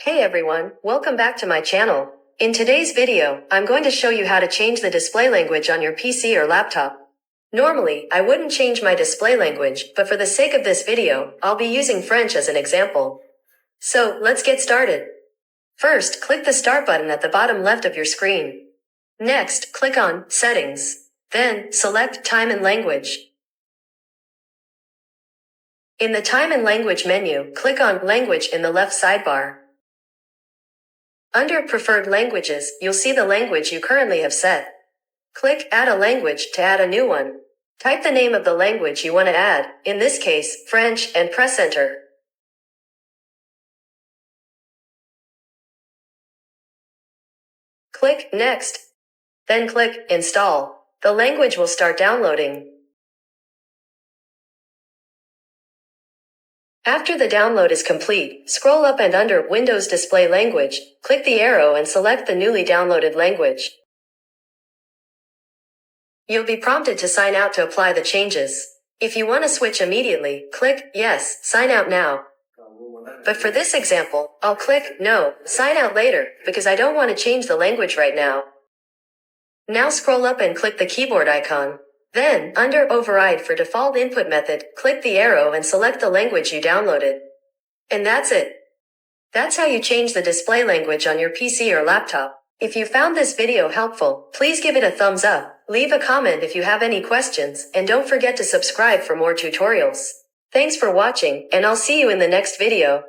Hey everyone, welcome back to my channel. In today's video, I'm going to show you how to change the display language on your PC or laptop. Normally, I wouldn't change my display language, but for the sake of this video, I'll be using French as an example. So, let's get started. First, click the Start button at the bottom left of your screen. Next, click on Settings. Then, select Time and Language. In the Time and Language menu, click on Language in the left sidebar. Under Preferred Languages, you'll see the language you currently have set. Click Add a Language to add a new one. Type the name of the language you want to add, in this case, French, and press Enter. Click Next. Then click Install. The language will start downloading. After the download is complete, scroll up and under Windows Display Language, click the arrow and select the newly downloaded language. You'll be prompted to sign out to apply the changes. If you want to switch immediately, click Yes, sign out now. But for this example, I'll click No, sign out later, because I don't want to change the language right now. Now scroll up and click the keyboard icon. Then, under Override for default input method, click the arrow and select the language you downloaded. And that's it. That's how you change the display language on your PC or laptop. If you found this video helpful, please give it a thumbs up, leave a comment if you have any questions, and don't forget to subscribe for more tutorials. Thanks for watching, and I'll see you in the next video.